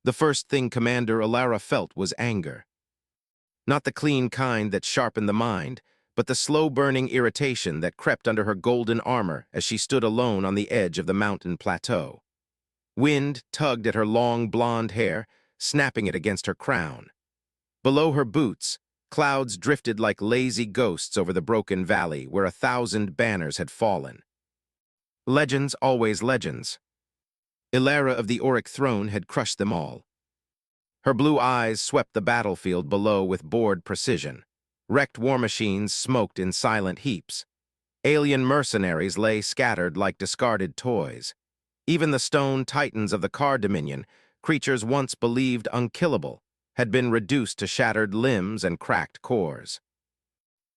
The first thing Commander Alara felt was anger. Not the clean kind that sharpened the mind, but the slow-burning irritation that crept under her golden armor as she stood alone on the edge of the mountain plateau. Wind tugged at her long blonde hair, snapping it against her crown. Below her boots, clouds drifted like lazy ghosts over the broken valley where 1,000 banners had fallen. Legends, always legends. Ilara of the Auric throne had crushed them all. Her blue eyes swept the battlefield below with bored precision. Wrecked war machines smoked in silent heaps. Alien mercenaries lay scattered like discarded toys. Even the stone titans of the Car Dominion, creatures once believed unkillable, had been reduced to shattered limbs and cracked cores.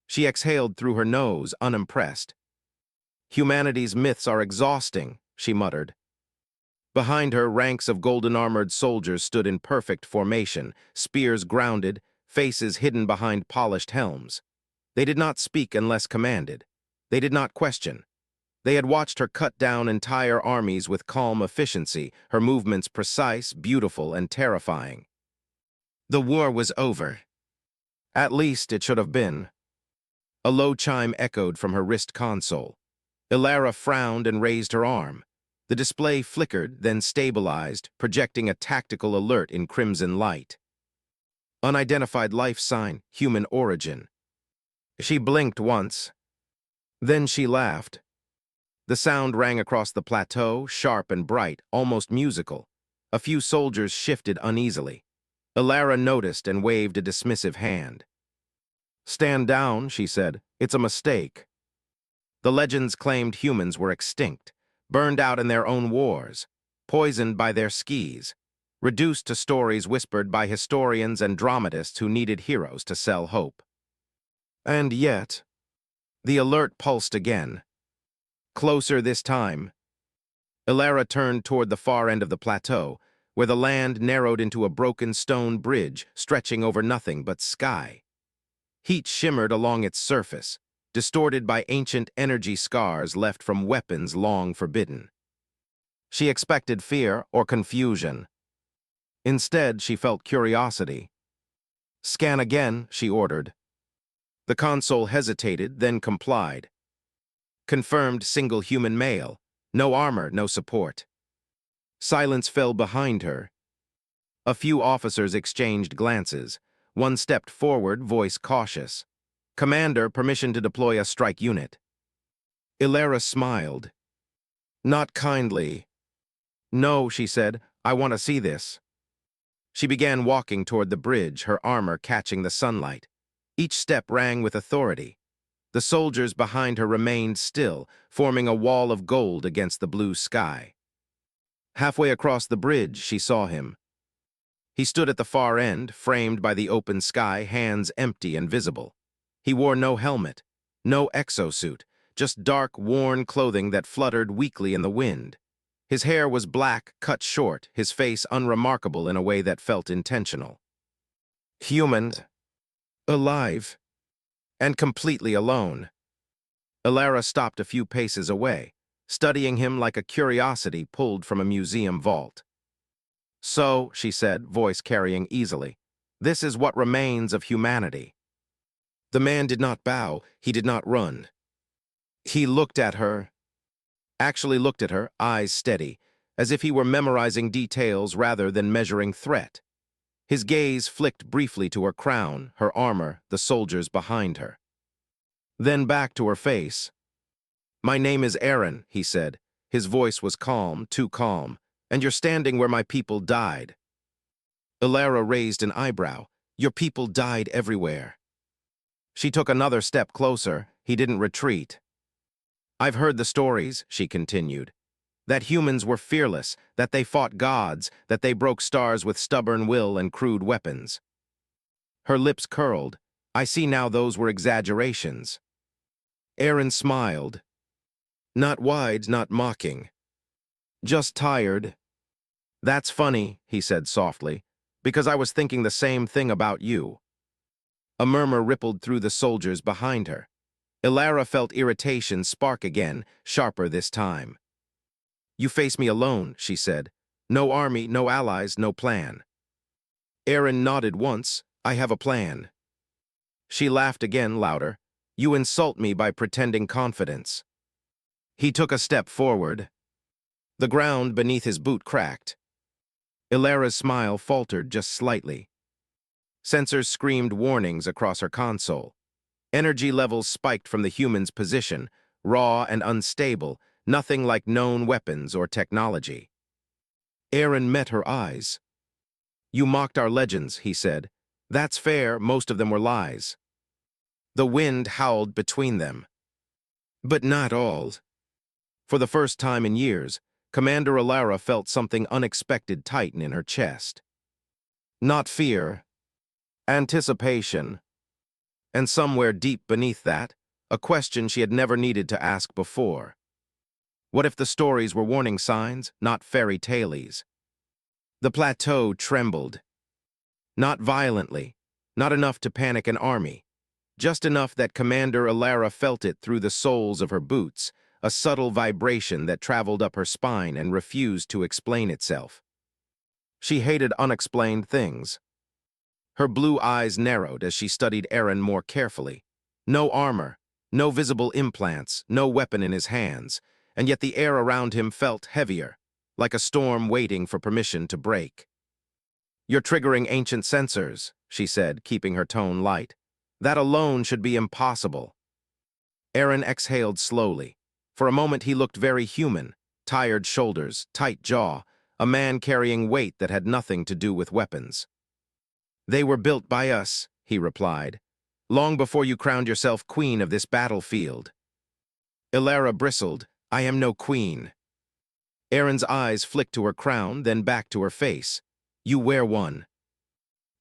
She exhaled through her nose, unimpressed. "Humanity's myths are exhausting," she muttered. Behind her, ranks of golden-armored soldiers stood in perfect formation, spears grounded, faces hidden behind polished helms. They did not speak unless commanded. They did not question. They had watched her cut down entire armies with calm efficiency, her movements precise, beautiful, and terrifying. The war was over. At least it should have been. A low chime echoed from her wrist console. Ilara frowned and raised her arm. The display flickered, then stabilized, projecting a tactical alert in crimson light. Unidentified life sign, human origin. She blinked once. Then she laughed. The sound rang across the plateau, sharp and bright, almost musical. A few soldiers shifted uneasily. Ilara noticed and waved a dismissive hand. "Stand down," she said. "It's a mistake." The legends claimed humans were extinct, burned out in their own wars, poisoned by their skis, reduced to stories whispered by historians and dramatists who needed heroes to sell hope. And yet, the alert pulsed again. Closer this time. Ilara turned toward the far end of the plateau, where the land narrowed into a broken stone bridge stretching over nothing but sky. Heat shimmered along its surface, distorted by ancient energy scars left from weapons long forbidden. She expected fear or confusion. Instead, she felt curiosity. "Scan again," she ordered. The console hesitated, then complied. Confirmed single human male. No armor, no support. Silence fell behind her. A few officers exchanged glances. One stepped forward, voice cautious. "Commander, permission to deploy a strike unit." Ilara smiled. Not kindly. "No," she said, "I want to see this." She began walking toward the bridge, her armor catching the sunlight. Each step rang with authority. The soldiers behind her remained still, forming a wall of gold against the blue sky. Halfway across the bridge, she saw him. He stood at the far end, framed by the open sky, hands empty and visible. He wore no helmet, no exosuit, just dark, worn clothing that fluttered weakly in the wind. His hair was black, cut short, his face unremarkable in a way that felt intentional. Human, alive, and completely alone. Ilara stopped a few paces away, studying him like a curiosity pulled from a museum vault. "So," she said, voice carrying easily, "this is what remains of humanity." The man did not bow, he did not run. He looked at her, eyes steady, as if he were memorizing details rather than measuring threat. His gaze flicked briefly to her crown, her armor, the soldiers behind her. Then back to her face. "My name is Aaron," he said. His voice was calm, too calm. "And you're standing where my people died." Ilara raised an eyebrow. "Your people died everywhere." She took another step closer. He didn't retreat. "I've heard the stories," she continued. "That humans were fearless, that they fought gods, that they broke stars with stubborn will and crude weapons." Her lips curled. "I see now those were exaggerations." Aaron smiled. Not wide, not mocking. "Just tired." "That's funny," he said softly, "because I was thinking the same thing about you." A murmur rippled through the soldiers behind her. Ilara felt irritation spark again, sharper this time. "You face me alone," she said. No army, no allies, no plan. Aaron nodded once. I have a plan. She laughed again, louder. You insult me by pretending confidence. He took a step forward. The ground beneath his boot cracked. Ilara's smile faltered just slightly. Sensors screamed warnings across her console. Energy levels spiked from the human's position, raw and unstable, nothing like known weapons or technology. Aaron met her eyes. You mocked our legends, he said. That's fair, most of them were lies. The wind howled between them. But not all. For the first time in years, Commander Ilara felt something unexpected tighten in her chest. Not fear, anticipation, and somewhere deep beneath that, a question she had never needed to ask before. What if the stories were warning signs, not fairy tales? The plateau trembled. Not violently, not enough to panic an army, just enough that Commander Ilara felt it through the soles of her boots, a subtle vibration that traveled up her spine and refused to explain itself. She hated unexplained things. Her blue eyes narrowed as she studied Aaron more carefully. No armor, no visible implants, no weapon in his hands, and yet the air around him felt heavier, like a storm waiting for permission to break. You're triggering ancient sensors, she said, keeping her tone light. That alone should be impossible. Aaron exhaled slowly. For a moment he looked very human, tired shoulders, tight jaw, a man carrying weight that had nothing to do with weapons. They were built by us, he replied, long before you crowned yourself queen of this battlefield. Ilara bristled. I am no queen. Aaron's eyes flicked to her crown, then back to her face. You wear one.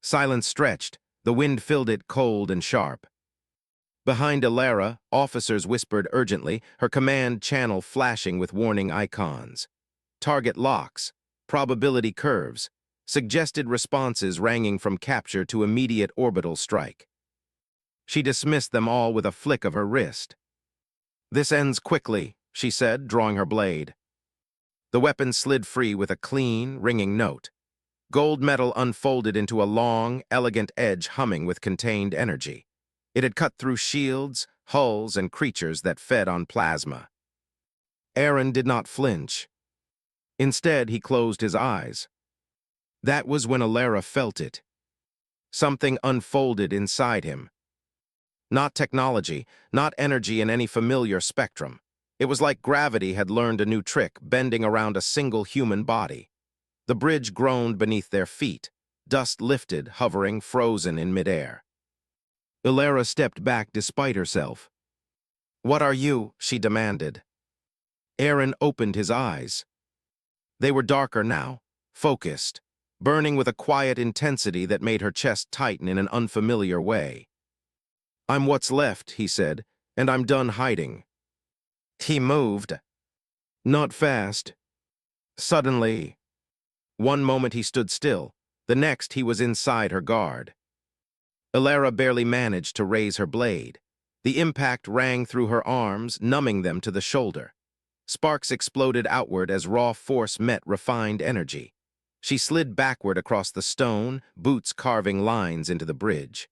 Silence stretched. The wind filled it cold and sharp. Behind Ilara, officers whispered urgently, her command channel flashing with warning icons. Target locks, probability curves, suggested responses ranging from capture to immediate orbital strike. She dismissed them all with a flick of her wrist. This ends quickly, she said, drawing her blade. The weapon slid free with a clean, ringing note. Gold metal unfolded into a long, elegant edge humming with contained energy. It had cut through shields, hulls, and creatures that fed on plasma. Aaron did not flinch. Instead, he closed his eyes. That was when Ilara felt it. Something unfolded inside him. Not technology, not energy in any familiar spectrum. It was like gravity had learned a new trick, bending around a single human body. The bridge groaned beneath their feet, dust lifted, hovering, frozen in midair. Ilara stepped back despite herself. What are you? She demanded. Aaron opened his eyes. They were darker now, focused, burning with a quiet intensity that made her chest tighten in an unfamiliar way. I'm what's left, he said, and I'm done hiding. He moved. Not fast. Suddenly. One moment he stood still, the next he was inside her guard. Ilara barely managed to raise her blade. The impact rang through her arms, numbing them to the shoulder. Sparks exploded outward as raw force met refined energy. She slid backward across the stone, boots carving lines into the bridge.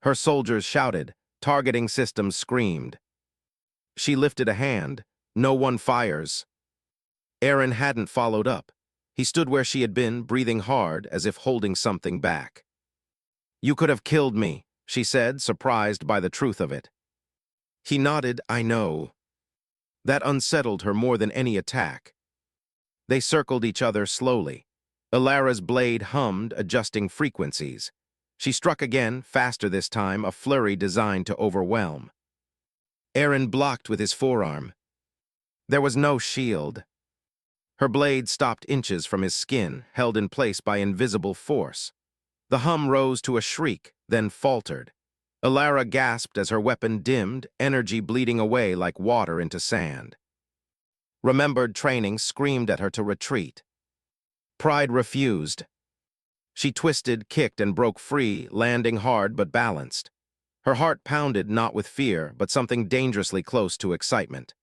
Her soldiers shouted, targeting systems screamed. She lifted a hand. No one fires. Aaron hadn't followed up. He stood where she had been, breathing hard, as if holding something back. You could have killed me, she said, surprised by the truth of it. He nodded, I know. That unsettled her more than any attack. They circled each other slowly. Ilara's blade hummed, adjusting frequencies. She struck again, faster this time, a flurry designed to overwhelm. Aaron blocked with his forearm. There was no shield. Her blade stopped inches from his skin, held in place by invisible force. The hum rose to a shriek, then faltered. Ilara gasped as her weapon dimmed, energy bleeding away like water into sand. Remembered training screamed at her to retreat. Pride refused. She twisted, kicked, and broke free, landing hard but balanced. Her heart pounded not with fear, but something dangerously close to excitement.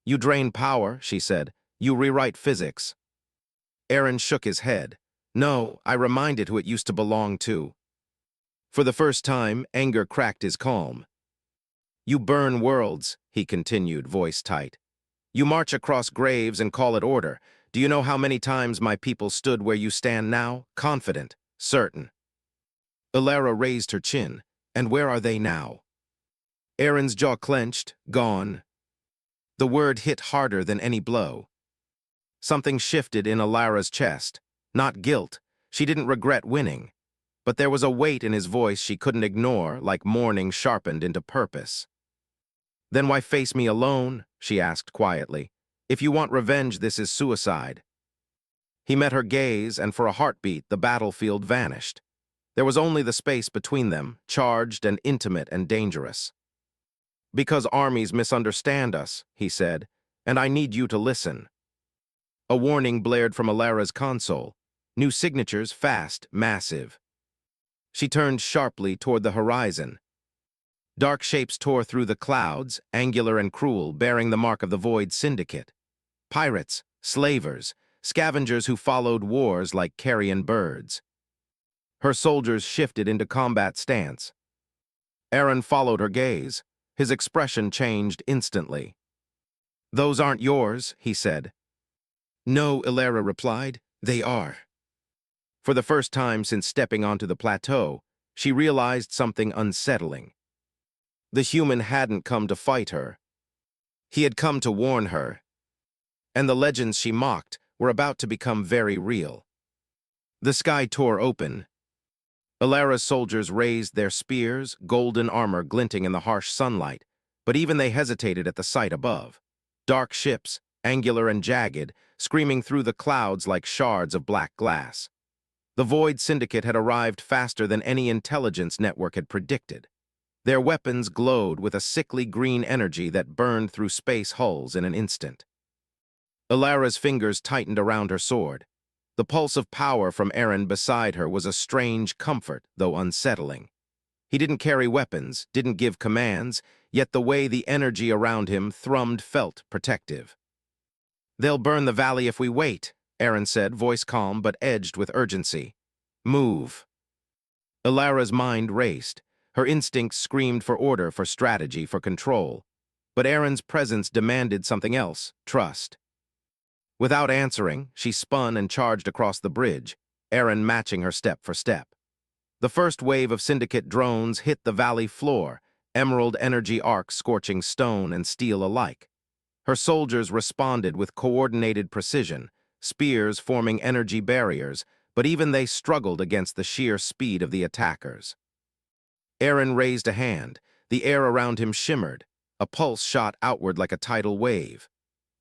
You drain power, she said. You rewrite physics. Aaron shook his head. No, I reminded who it used to belong to. For the first time, anger cracked his calm. You burn worlds, he continued, voice tight. You march across graves and call it order. Do you know how many times my people stood where you stand now? Confident, certain. Ilara raised her chin. And where are they now? Aaron's jaw clenched, gone. The word hit harder than any blow. Something shifted in Ilara's chest. Not guilt. She didn't regret winning. But there was a weight in his voice she couldn't ignore, like mourning sharpened into purpose. Then why face me alone? She asked quietly. If you want revenge, this is suicide. He met her gaze, and for a heartbeat, the battlefield vanished. There was only the space between them, charged and intimate and dangerous. Because armies misunderstand us, he said, and I need you to listen. A warning blared from Ilara's console. New signatures, fast, massive. She turned sharply toward the horizon. Dark shapes tore through the clouds, angular and cruel, bearing the mark of the Void Syndicate. Pirates, slavers, scavengers who followed wars like carrion birds. Her soldiers shifted into combat stance. Aaron followed her gaze. His expression changed instantly. Those aren't yours, he said. No, Ilara replied. They are. For the first time since stepping onto the plateau, she realized something unsettling. The human hadn't come to fight her. He had come to warn her. And the legends she mocked were about to become very real. The sky tore open. Ilara's soldiers raised their spears, golden armor glinting in the harsh sunlight, but even they hesitated at the sight above. Dark ships, angular and jagged, screaming through the clouds like shards of black glass. The Void Syndicate had arrived faster than any intelligence network had predicted. Their weapons glowed with a sickly green energy that burned through space hulls in an instant. Ilara's fingers tightened around her sword. The pulse of power from Aaron beside her was a strange comfort, though unsettling. He didn't carry weapons, didn't give commands, yet the way the energy around him thrummed felt protective. They'll burn the valley if we wait, Aaron said, voice calm but edged with urgency. Move. Ilara's mind raced. Her instincts screamed for order, for strategy, for control. But Aaron's presence demanded something else, trust. Without answering, she spun and charged across the bridge, Aaron matching her step for step. The first wave of Syndicate drones hit the valley floor, emerald energy arcs scorching stone and steel alike. Her soldiers responded with coordinated precision, spears forming energy barriers, but even they struggled against the sheer speed of the attackers. Aaron raised a hand. The air around him shimmered. A pulse shot outward like a tidal wave.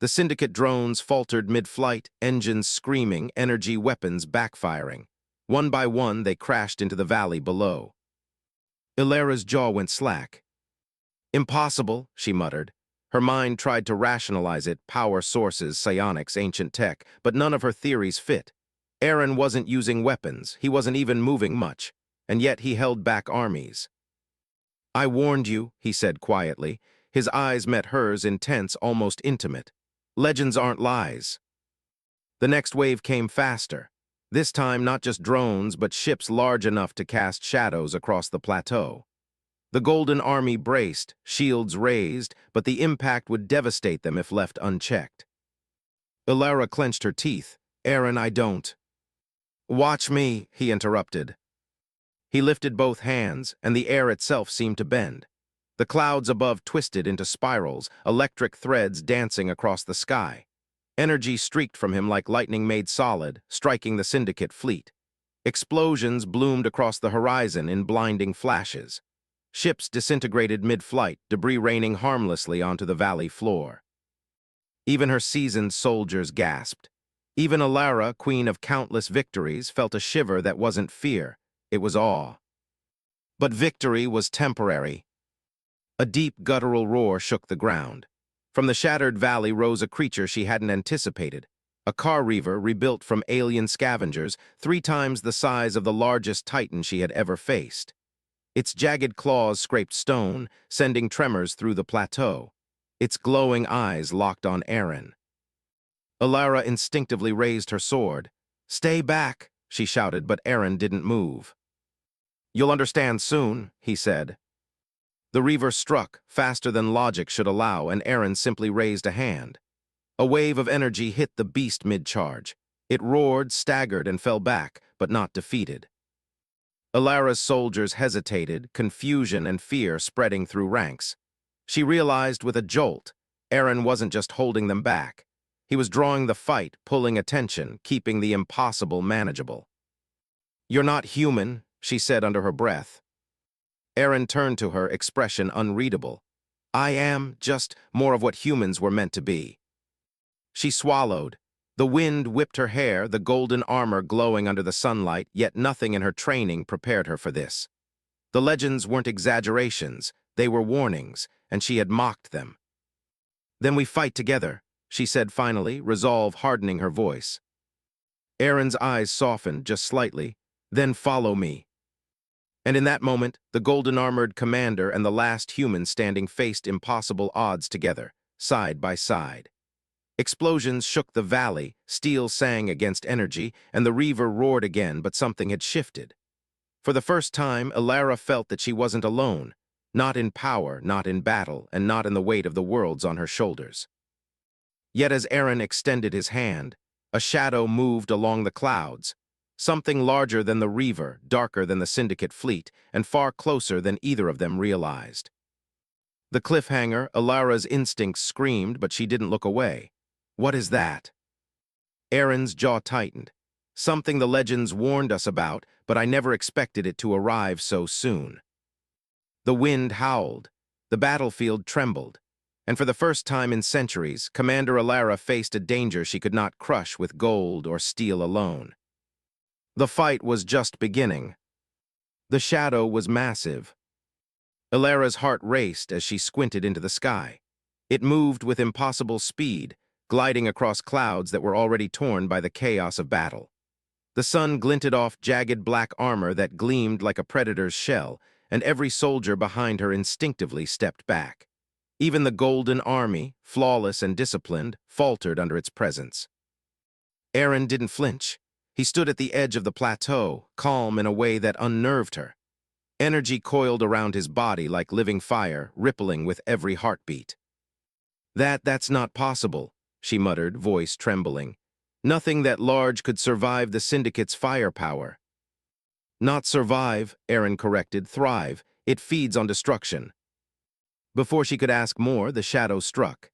The Syndicate drones faltered mid-flight, engines screaming, energy weapons backfiring. One by one, they crashed into the valley below. Ilara's jaw went slack. Impossible, she muttered. Her mind tried to rationalize it, power sources, psionics, ancient tech, but none of her theories fit. Aaron wasn't using weapons, he wasn't even moving much, and yet he held back armies. I warned you, he said quietly. His eyes met hers, intense, almost intimate. Legends aren't lies. The next wave came faster. This time not just drones, but ships large enough to cast shadows across the plateau. The Golden Army braced, shields raised, but the impact would devastate them if left unchecked. Ilara clenched her teeth. Aaron, I don't. Watch me, he interrupted. He lifted both hands, and the air itself seemed to bend. The clouds above twisted into spirals, electric threads dancing across the sky. Energy streaked from him like lightning made solid, striking the Syndicate fleet. Explosions bloomed across the horizon in blinding flashes. Ships disintegrated mid-flight, debris raining harmlessly onto the valley floor. Even her seasoned soldiers gasped. Even Ilara, queen of countless victories, felt a shiver that wasn't fear, it was awe. But victory was temporary. A deep, guttural roar shook the ground. From the shattered valley rose a creature she hadn't anticipated, a car reaver rebuilt from alien scavengers, 3 times the size of the largest titan she had ever faced. Its jagged claws scraped stone, sending tremors through the plateau. Its glowing eyes locked on Aaron. Ilara instinctively raised her sword. "Stay back," she shouted, but Aaron didn't move. "You'll understand soon," he said. The reaver struck, faster than logic should allow, and Aaron simply raised a hand. A wave of energy hit the beast mid-charge. It roared, staggered, and fell back, but not defeated. Alara's soldiers hesitated, confusion and fear spreading through ranks. She realized with a jolt, Aaron wasn't just holding them back. He was drawing the fight, pulling attention, keeping the impossible manageable. "You're not human," she said under her breath. Aaron turned to her, expression unreadable. "I am just more of what humans were meant to be." She swallowed. The wind whipped her hair, the golden armor glowing under the sunlight, yet nothing in her training prepared her for this. The legends weren't exaggerations, they were warnings, and she had mocked them. "Then we fight together," she said finally, resolve hardening her voice. Aaron's eyes softened just slightly. "Then follow me." And in that moment, the golden-armored commander and the last human standing faced impossible odds together, side by side. Explosions shook the valley, steel sang against energy, and the reaver roared again, but something had shifted. For the first time, Alara felt that she wasn't alone, not in power, not in battle, and not in the weight of the worlds on her shoulders. Yet as Aaron extended his hand, a shadow moved along the clouds, something larger than the reaver, darker than the Syndicate fleet, and far closer than either of them realized. The cliffhanger, Alara's instincts screamed, but she didn't look away. "What is that?" Aaron's jaw tightened. "Something the legends warned us about, but I never expected it to arrive so soon." The wind howled. The battlefield trembled. And for the first time in centuries, Commander Alara faced a danger she could not crush with gold or steel alone. The fight was just beginning. The shadow was massive. Alara's heart raced as she squinted into the sky. It moved with impossible speed, gliding across clouds that were already torn by the chaos of battle. The sun glinted off jagged black armor that gleamed like a predator's shell, and every soldier behind her instinctively stepped back. Even the Golden Army, flawless and disciplined, faltered under its presence. Aaron didn't flinch. He stood at the edge of the plateau, calm in a way that unnerved her. Energy coiled around his body like living fire, rippling with every heartbeat. That's not possible," she muttered, voice trembling. "Nothing that large could survive the Syndicate's firepower." "Not survive," Aaron corrected, "thrive. It feeds on destruction." Before she could ask more, the shadow struck.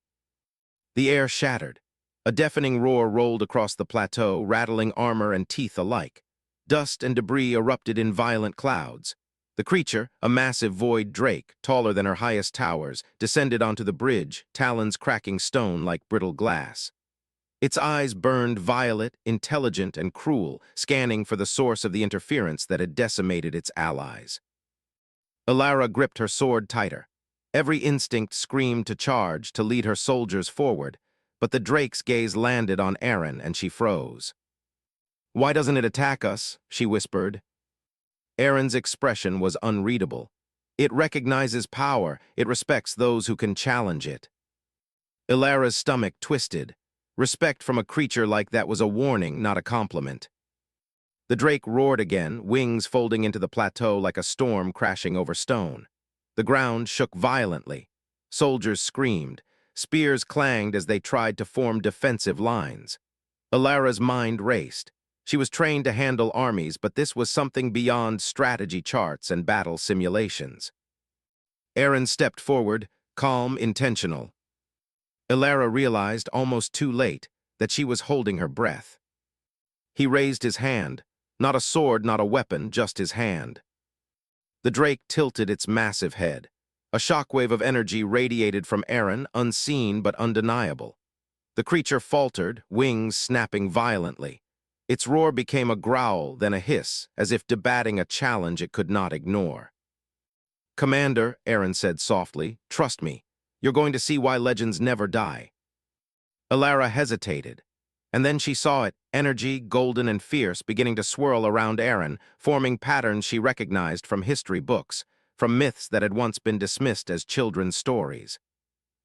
The air shattered. A deafening roar rolled across the plateau, rattling armor and teeth alike. Dust and debris erupted in violent clouds. The creature, a massive void drake, taller than her highest towers, descended onto the bridge, talons cracking stone like brittle glass. Its eyes burned violet, intelligent, and cruel, scanning for the source of the interference that had decimated its allies. Alara gripped her sword tighter. Every instinct screamed to charge, to lead her soldiers forward, but the drake's gaze landed on Aaron and she froze. "Why doesn't it attack us?" she whispered. Aaron's expression was unreadable. "It recognizes power. It respects those who can challenge it." Alara's stomach twisted. Respect from a creature like that was a warning, not a compliment. The drake roared again, wings folding into the plateau like a storm crashing over stone. The ground shook violently. Soldiers screamed. Spears clanged as they tried to form defensive lines. Alara's mind raced. She was trained to handle armies, but this was something beyond strategy charts and battle simulations. Aaron stepped forward, calm, intentional. Alara realized, almost too late, that she was holding her breath. He raised his hand, not a sword, not a weapon, just his hand. The drake tilted its massive head. A shockwave of energy radiated from Aaron, unseen but undeniable. The creature faltered, wings snapping violently. Its roar became a growl, then a hiss, as if debating a challenge it could not ignore. "Commander," Aaron said softly, "trust me. You're going to see why legends never die." Alara hesitated, and then she saw it, energy, golden and fierce, beginning to swirl around Aaron, forming patterns she recognized from history books, from myths that had once been dismissed as children's stories.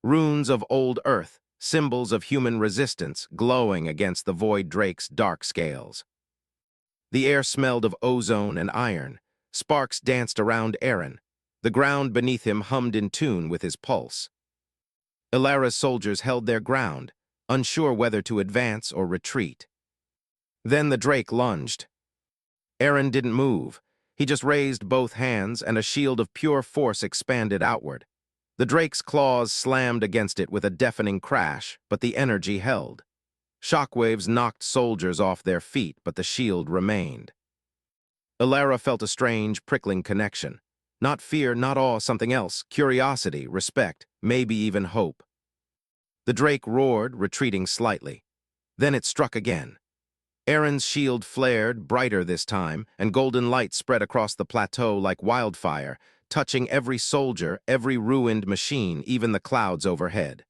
Runes of old Earth, symbols of human resistance, glowing against the void drake's dark scales. The air smelled of ozone and iron. Sparks danced around Aaron. The ground beneath him hummed in tune with his pulse. Ilara's soldiers held their ground, unsure whether to advance or retreat. Then the Drake lunged. Aaron didn't move. He just raised both hands, and a shield of pure force expanded outward. The Drake's claws slammed against it with a deafening crash, but the energy held. Shockwaves knocked soldiers off their feet, but the shield remained. Ilara felt a strange, prickling connection. Not fear, not awe, something else. Curiosity, respect, maybe even hope. The Drake roared, retreating slightly. Then it struck again. Aaron's shield flared, brighter this time, and golden light spread across the plateau like wildfire, touching every soldier, every ruined machine, even the clouds overhead.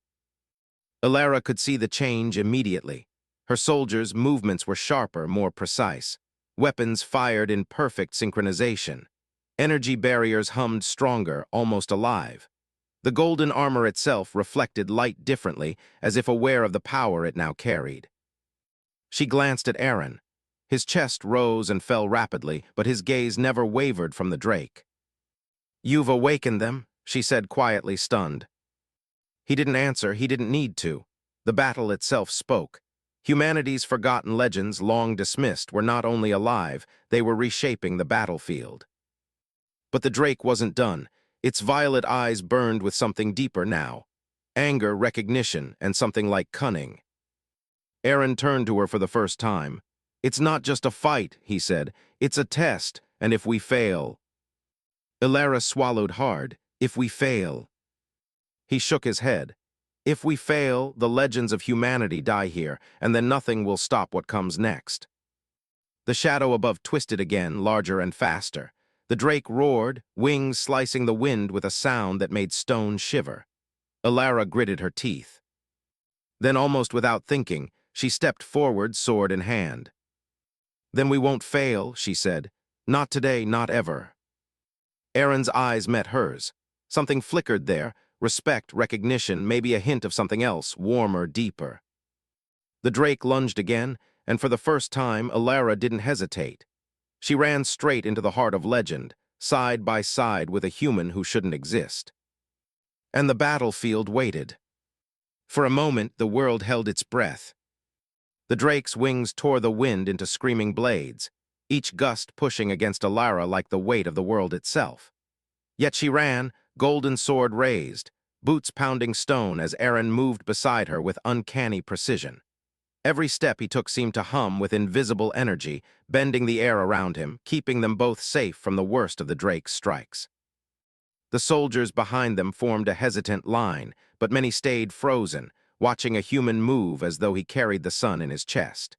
Ilara could see the change immediately. Her soldiers' movements were sharper, more precise. Weapons fired in perfect synchronization. Energy barriers hummed stronger, almost alive. The golden armor itself reflected light differently, as if aware of the power it now carried. She glanced at Aaron. His chest rose and fell rapidly, but his gaze never wavered from the Drake. "You've awakened them," she said quietly, stunned. He didn't answer, he didn't need to. The battle itself spoke. Humanity's forgotten legends, long dismissed, were not only alive, they were reshaping the battlefield. But the Drake wasn't done. Its violet eyes burned with something deeper now. Anger, recognition, and something like cunning. Aaron turned to her for the first time. "It's not just a fight," he said. "It's a test, and if we fail..." Ilara swallowed hard. "If we fail..." He shook his head. "If we fail, the legends of humanity die here, and then nothing will stop what comes next." The shadow above twisted again, larger and faster. The Drake roared, wings slicing the wind with a sound that made stone shiver. Ilara gritted her teeth. Then, almost without thinking, she stepped forward, sword in hand. "Then we won't fail," she said. "Not today, not ever." Aaron's eyes met hers. Something flickered there. Respect, recognition, maybe a hint of something else, warmer, deeper. The Drake lunged again, and for the first time, Ilara didn't hesitate. She ran straight into the heart of legend, side by side with a human who shouldn't exist. And the battlefield waited. For a moment, the world held its breath. The Drake's wings tore the wind into screaming blades, each gust pushing against Ilara like the weight of the world itself. Yet she ran, golden sword raised, boots pounding stone as Aaron moved beside her with uncanny precision. Every step he took seemed to hum with invisible energy, bending the air around him, keeping them both safe from the worst of the Drake's strikes. The soldiers behind them formed a hesitant line, but many stayed frozen, watching a human move as though he carried the sun in his chest.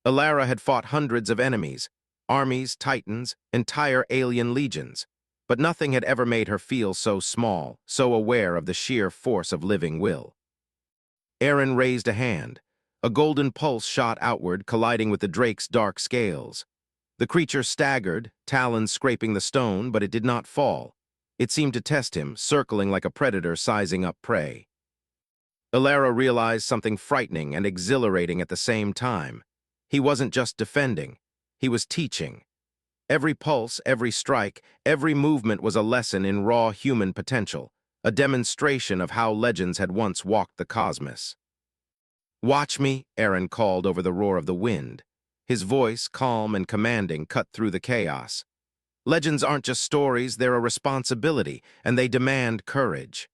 Ilara had fought hundreds of enemies, armies, titans, entire alien legions. But nothing had ever made her feel so small, so aware of the sheer force of living will. Aaron raised a hand. A golden pulse shot outward, colliding with the Drake's dark scales. The creature staggered, talons scraping the stone, but it did not fall. It seemed to test him, circling like a predator sizing up prey. Ilara realized something frightening and exhilarating at the same time. He wasn't just defending, he was teaching. Every pulse, every strike, every movement was a lesson in raw human potential, a demonstration of how legends had once walked the cosmos. "Watch me," Aaron called over the roar of the wind. His voice, calm and commanding, cut through the chaos. Legends aren't just stories, they're a responsibility, and they demand courage.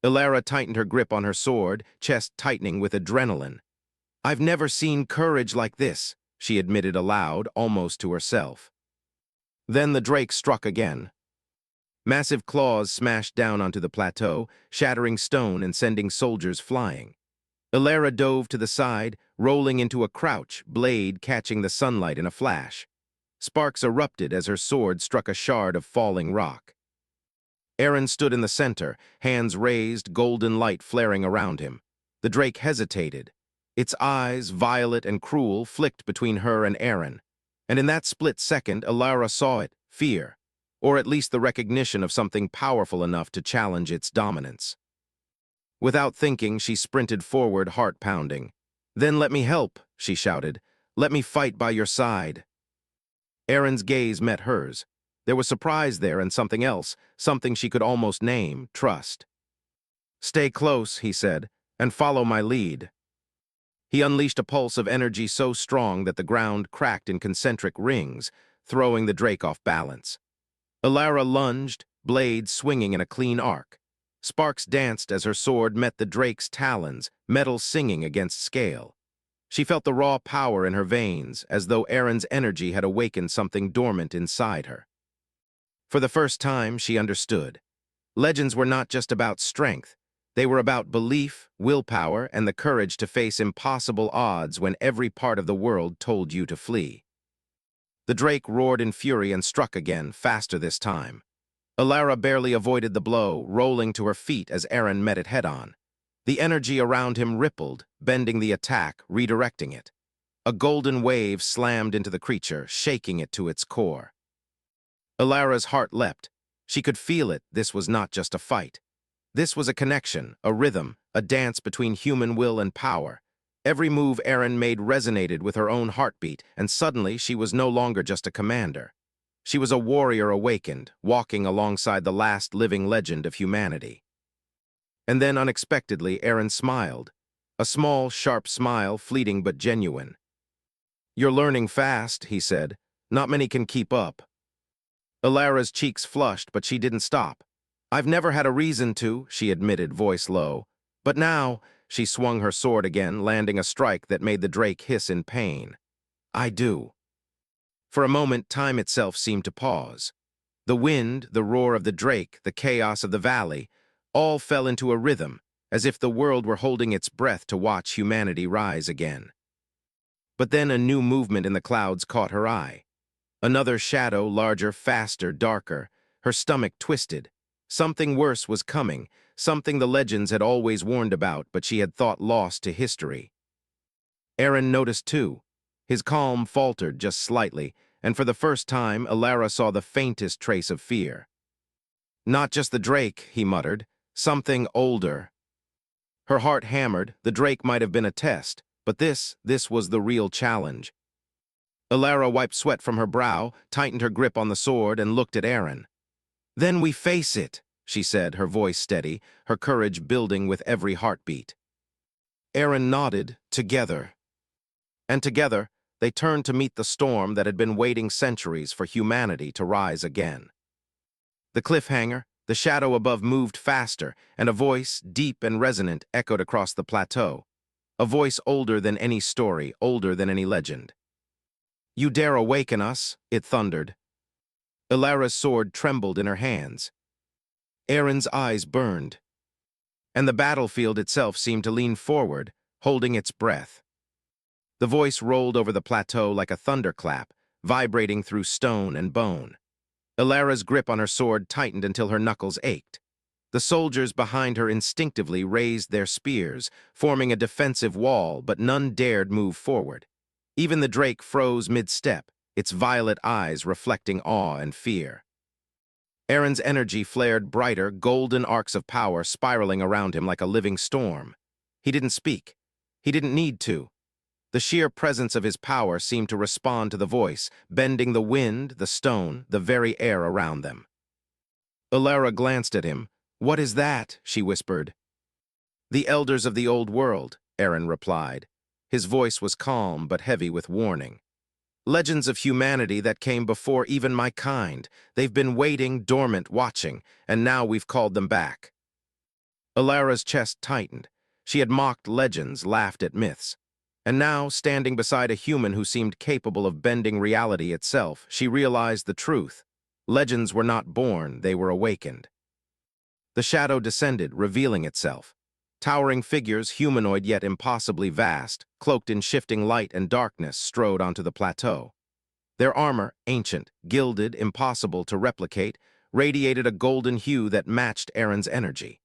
Ilara tightened her grip on her sword, chest tightening with adrenaline. "I've never seen courage like this," she admitted aloud, almost to herself. Then the Drake struck again. Massive claws smashed down onto the plateau, shattering stone and sending soldiers flying. Ilara dove to the side, rolling into a crouch, blade catching the sunlight in a flash. Sparks erupted as her sword struck a shard of falling rock. Aaron stood in the center, hands raised, golden light flaring around him. The Drake hesitated. Its eyes, violet and cruel, flicked between her and Aaron. And in that split second, Ilara saw it, fear, or at least the recognition of something powerful enough to challenge its dominance. Without thinking, she sprinted forward, heart pounding. "Then let me help," she shouted. "Let me fight by your side." Erin's gaze met hers. There was surprise there and something else, something she could almost name, trust. "Stay close," he said, "and follow my lead." He unleashed a pulse of energy so strong that the ground cracked in concentric rings, throwing the Drake off balance. Alara lunged, blade swinging in a clean arc. Sparks danced as her sword met the Drake's talons, metal singing against scale. She felt the raw power in her veins, as though Erin's energy had awakened something dormant inside her. For the first time, she understood. Legends were not just about strength. They were about belief, willpower, and the courage to face impossible odds when every part of the world told you to flee. The Drake roared in fury and struck again, faster this time. Alara barely avoided the blow, rolling to her feet as Erin met it head-on. The energy around him rippled, bending the attack, redirecting it. A golden wave slammed into the creature, shaking it to its core. Alara's heart leapt. She could feel it. This was not just a fight. This was a connection, a rhythm, a dance between human will and power. Every move Erin made resonated with her own heartbeat, and suddenly she was no longer just a commander. She was a warrior awakened, walking alongside the last living legend of humanity. And then, unexpectedly, Erin smiled. A small, sharp smile, fleeting but genuine. "You're learning fast," he said. "Not many can keep up." Alara's cheeks flushed, but she didn't stop. "I've never had a reason to," she admitted, voice low. "But now," she swung her sword again, landing a strike that made the Drake hiss in pain. "I do." For a moment, time itself seemed to pause. The wind, the roar of the Drake, the chaos of the valley, all fell into a rhythm, as if the world were holding its breath to watch humanity rise again. But then a new movement in the clouds caught her eye. Another shadow, larger, faster, darker. Her stomach twisted. Something worse was coming, something the legends had always warned about, but she had thought lost to history. Erin noticed too. His calm faltered just slightly, and for the first time, Alara saw the faintest trace of fear. "Not just the Drake," he muttered. "Something older." Her heart hammered. The Drake might have been a test, but this was the real challenge. Alara wiped sweat from her brow, tightened her grip on the sword, and looked at Erin. "Then we face it," she said, her voice steady, her courage building with every heartbeat. Erin nodded, "Together." And together, they turned to meet the storm that had been waiting centuries for humanity to rise again. The cliffhanger, the shadow above moved faster, and a voice, deep and resonant, echoed across the plateau. A voice older than any story, older than any legend. "You dare awaken us," it thundered. Alara's sword trembled in her hands. Erin's eyes burned. And the battlefield itself seemed to lean forward, holding its breath. The voice rolled over the plateau like a thunderclap, vibrating through stone and bone. Alara's grip on her sword tightened until her knuckles ached. The soldiers behind her instinctively raised their spears, forming a defensive wall, but none dared move forward. Even the Drake froze mid-step, its violet eyes reflecting awe and fear. Erin's energy flared brighter, golden arcs of power spiraling around him like a living storm. He didn't speak. He didn't need to. The sheer presence of his power seemed to respond to the voice, bending the wind, the stone, the very air around them. Alara glanced at him. "What is that?" she whispered. "The elders of the old world," Erin replied. His voice was calm but heavy with warning. "Legends of humanity that came before even my kind. They've been waiting, dormant, watching, and now we've called them back." Alara's chest tightened. She had mocked legends, laughed at myths. And now, standing beside a human who seemed capable of bending reality itself, she realized the truth. Legends were not born, they were awakened. The shadow descended, revealing itself. Towering figures, humanoid yet impossibly vast, cloaked in shifting light and darkness, strode onto the plateau. Their armor, ancient, gilded, impossible to replicate, radiated a golden hue that matched Erin's energy.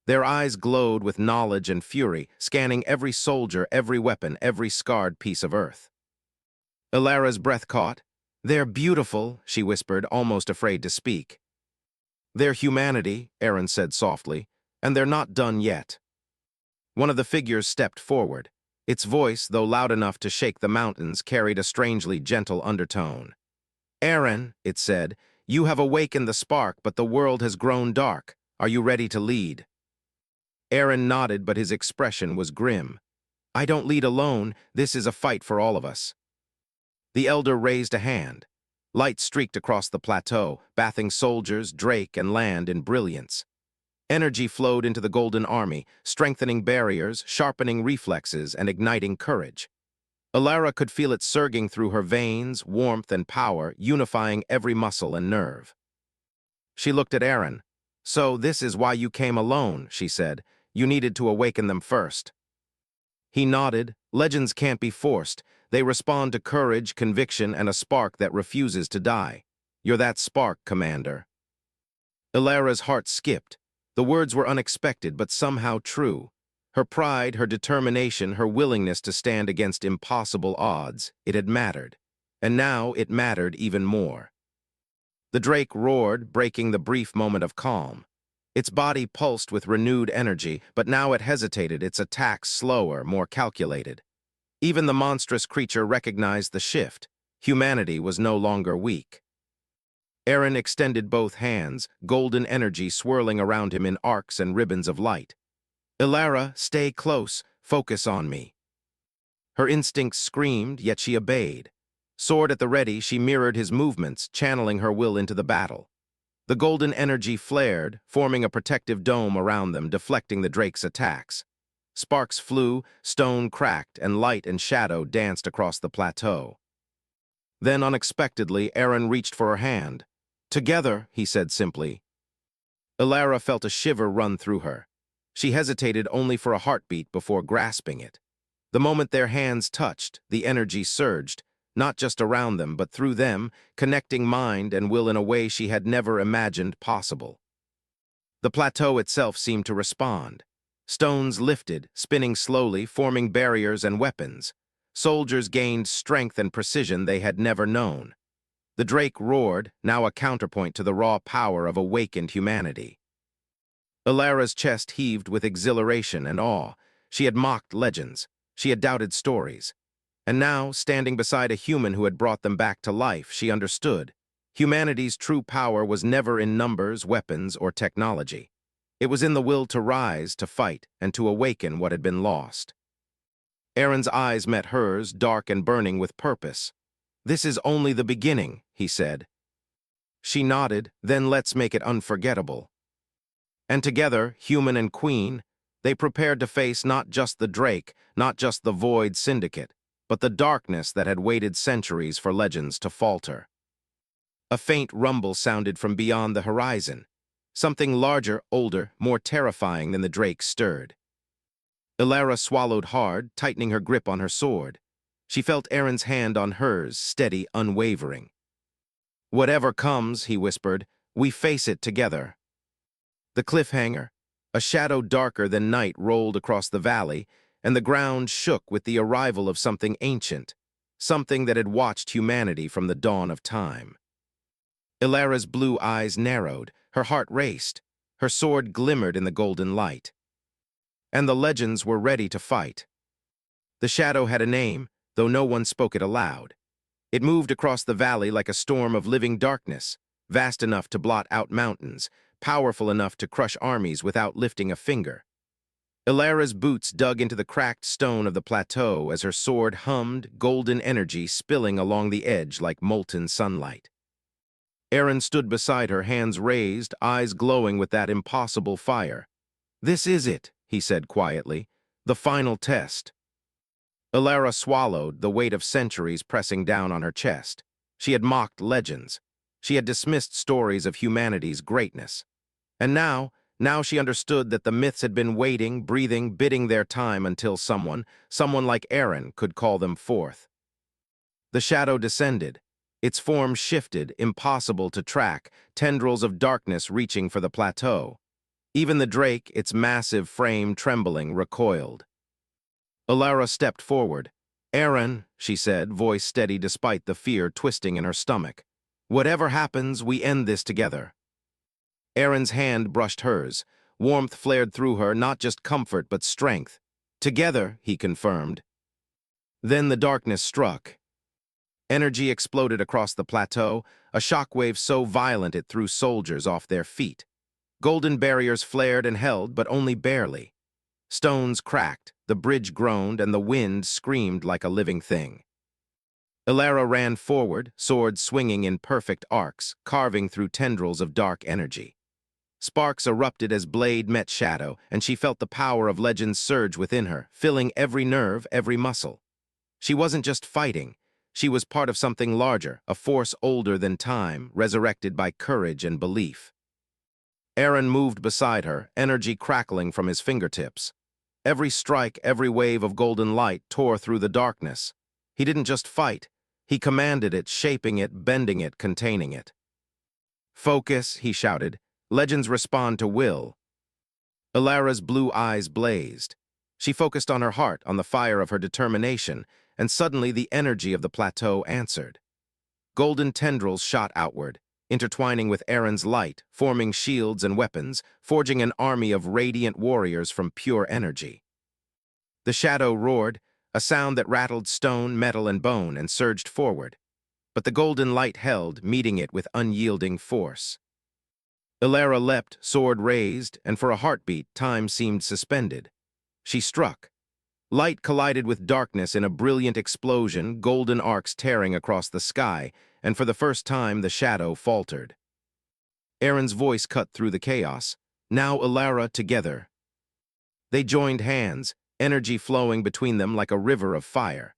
Their eyes glowed with knowledge and fury, scanning every soldier, every weapon, every scarred piece of earth. Alara's breath caught. "They're beautiful," she whispered, almost afraid to speak. "They're humanity," Erin said softly, "and they're not done yet." One of the figures stepped forward. Its voice, though loud enough to shake the mountains, carried a strangely gentle undertone. Aaron, it said, you have awakened the spark, but the world has grown dark. Are you ready to lead? Aaron nodded, but his expression was grim. I don't lead alone. This is a fight for all of us. The elder raised a hand. Light streaked across the plateau, bathing soldiers, Drake, and land in brilliance. Energy flowed into the Golden Army, strengthening barriers, sharpening reflexes, and igniting courage. Alara could feel it surging through her veins, warmth and power, unifying every muscle and nerve. She looked at Aaron. So this is why you came alone, she said. You needed to awaken them first. He nodded. Legends can't be forced. They respond to courage, conviction, and a spark that refuses to die. You're that spark, Commander. Alara's heart skipped. The words were unexpected, but somehow true. Her pride, her determination, her willingness to stand against impossible odds, it had mattered. And now it mattered even more. The drake roared, breaking the brief moment of calm. Its body pulsed with renewed energy, but now it hesitated, its attacks slower, more calculated. Even the monstrous creature recognized the shift. Humanity was no longer weak. Aaron extended both hands, golden energy swirling around him in arcs and ribbons of light. Alara, stay close, focus on me. Her instincts screamed, yet she obeyed. Sword at the ready, she mirrored his movements, channeling her will into the battle. The golden energy flared, forming a protective dome around them, deflecting the drake's attacks. Sparks flew, stone cracked, and light and shadow danced across the plateau. Then, unexpectedly, Aaron reached for her hand. Together, he said simply. Alara felt a shiver run through her. She hesitated only for a heartbeat before grasping it. The moment their hands touched, the energy surged, not just around them, but through them, connecting mind and will in a way she had never imagined possible. The plateau itself seemed to respond. Stones lifted, spinning slowly, forming barriers and weapons. Soldiers gained strength and precision they had never known. The drake roared, now a counterpoint to the raw power of awakened humanity. Alara's chest heaved with exhilaration and awe. She had mocked legends. She had doubted stories. And now, standing beside a human who had brought them back to life, she understood. Humanity's true power was never in numbers, weapons, or technology. It was in the will to rise, to fight, and to awaken what had been lost. Aaron's eyes met hers, dark and burning with purpose. This is only the beginning, he said. She nodded, then let's make it unforgettable. And together, human and queen, they prepared to face not just the drake, not just the void syndicate, but the darkness that had waited centuries for legends to falter. A faint rumble sounded from beyond the horizon. Something larger, older, more terrifying than the drake stirred. Alara swallowed hard, tightening her grip on her sword. She felt Aaron's hand on hers, steady, unwavering. Whatever comes, he whispered, we face it together. The cliffhanger, a shadow darker than night, rolled across the valley, and the ground shook with the arrival of something ancient, something that had watched humanity from the dawn of time. Alara's blue eyes narrowed, her heart raced, her sword glimmered in the golden light. And the legends were ready to fight. The shadow had a name, though no one spoke it aloud. It moved across the valley like a storm of living darkness, vast enough to blot out mountains, powerful enough to crush armies without lifting a finger. Alara's boots dug into the cracked stone of the plateau as her sword hummed, golden energy spilling along the edge like molten sunlight. Aaron stood beside her, hands raised, eyes glowing with that impossible fire. This is it, he said quietly, the final test. Alara swallowed, the weight of centuries pressing down on her chest. She had mocked legends. She had dismissed stories of humanity's greatness. And now she understood that the myths had been waiting, breathing, bidding their time until someone like Aaron, could call them forth. The shadow descended. Its form shifted, impossible to track, tendrils of darkness reaching for the plateau. Even the drake, its massive frame trembling, recoiled. Alara stepped forward. Aaron, she said, voice steady despite the fear twisting in her stomach. Whatever happens, we end this together. Aaron's hand brushed hers. Warmth flared through her, not just comfort, but strength. Together, he confirmed. Then the darkness struck. Energy exploded across the plateau, a shockwave so violent it threw soldiers off their feet. Golden barriers flared and held, but only barely. Stones cracked, the bridge groaned, and the wind screamed like a living thing. Elara ran forward, sword swinging in perfect arcs, carving through tendrils of dark energy. Sparks erupted as blade met shadow, and she felt the power of legends surge within her, filling every nerve, every muscle. She wasn't just fighting. She was part of something larger, a force older than time, resurrected by courage and belief. Aaron moved beside her, energy crackling from his fingertips. Every strike, every wave of golden light tore through the darkness. He didn't just fight. He commanded it, shaping it, bending it, containing it. "Focus," he shouted. "Legends respond to will." Elara's blue eyes blazed. She focused on her heart, on the fire of her determination, and suddenly the energy of the plateau answered. Golden tendrils shot outward, intertwining with Aaron's light, forming shields and weapons, forging an army of radiant warriors from pure energy. The shadow roared, a sound that rattled stone, metal, and bone, and surged forward. But the golden light held, meeting it with unyielding force. Elara leapt, sword raised, and for a heartbeat, time seemed suspended. She struck. Light collided with darkness in a brilliant explosion, golden arcs tearing across the sky, and for the first time the shadow faltered. Aaron's voice cut through the chaos. Now Elara together. They joined hands, energy flowing between them like a river of fire.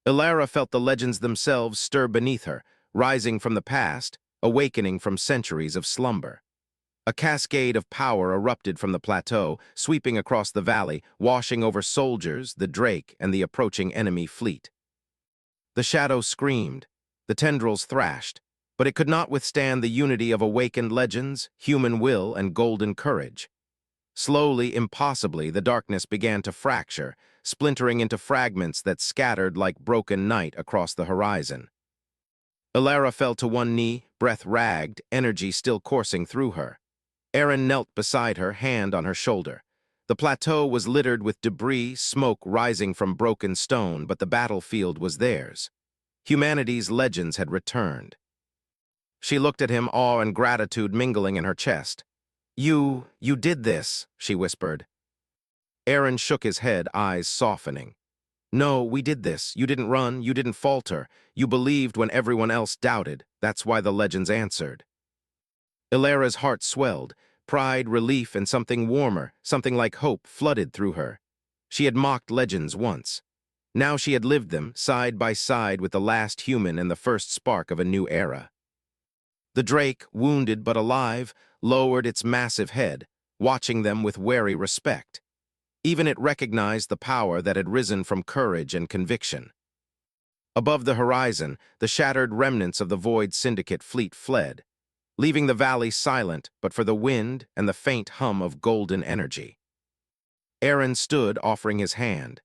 Elara felt the legends themselves stir beneath her, rising from the past, awakening from centuries of slumber. A cascade of power erupted from the plateau, sweeping across the valley, washing over soldiers, the drake, and the approaching enemy fleet. The shadow screamed, the tendrils thrashed, but it could not withstand the unity of awakened legends, human will, and golden courage. Slowly, impossibly, the darkness began to fracture, splintering into fragments that scattered like broken night across the horizon. Elara fell to one knee, breath ragged, energy still coursing through her. Aaron knelt beside her, hand on her shoulder. The plateau was littered with debris, smoke rising from broken stone, but the battlefield was theirs. Humanity's legends had returned. She looked at him, awe and gratitude mingling in her chest. You did this," she whispered. Aaron shook his head, eyes softening. "No, we did this. You didn't run, you didn't falter. You believed when everyone else doubted. That's why the legends answered." Elara's heart swelled. Pride, relief, and something warmer, something like hope, flooded through her. She had mocked legends once. Now she had lived them, side by side with the last human and the first spark of a new era. The drake, wounded but alive, lowered its massive head, watching them with wary respect. Even it recognized the power that had risen from courage and conviction. Above the horizon, the shattered remnants of the Void Syndicate fleet fled, leaving the valley silent but for the wind and the faint hum of golden energy. Aaron stood, offering his hand.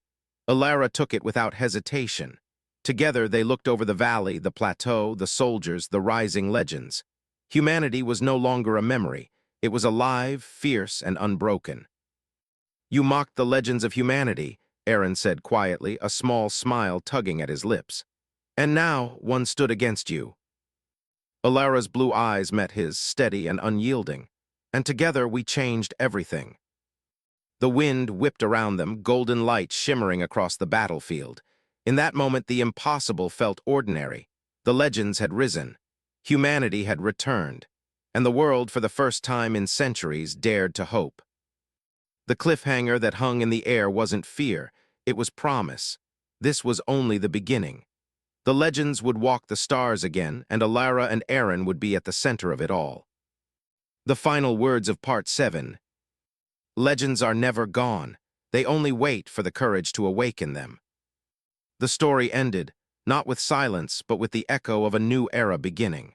Elara took it without hesitation. Together they looked over the valley, the plateau, the soldiers, the rising legends. Humanity was no longer a memory. It was alive, fierce, and unbroken. "You mocked the legends of humanity," Aaron said quietly, a small smile tugging at his lips. "And now one stood against you." Elara's blue eyes met his, steady and unyielding. "And together we changed everything." The wind whipped around them, golden light shimmering across the battlefield. In that moment, the impossible felt ordinary. The legends had risen. Humanity had returned. And the world, for the first time in centuries, dared to hope. The cliffhanger that hung in the air wasn't fear. It was promise. This was only the beginning. The legends would walk the stars again, and Elara and Aaron would be at the center of it all. The final words of Part 7. Legends are never gone. They only wait for the courage to awaken them. The story ended, not with silence, but with the echo of a new era beginning.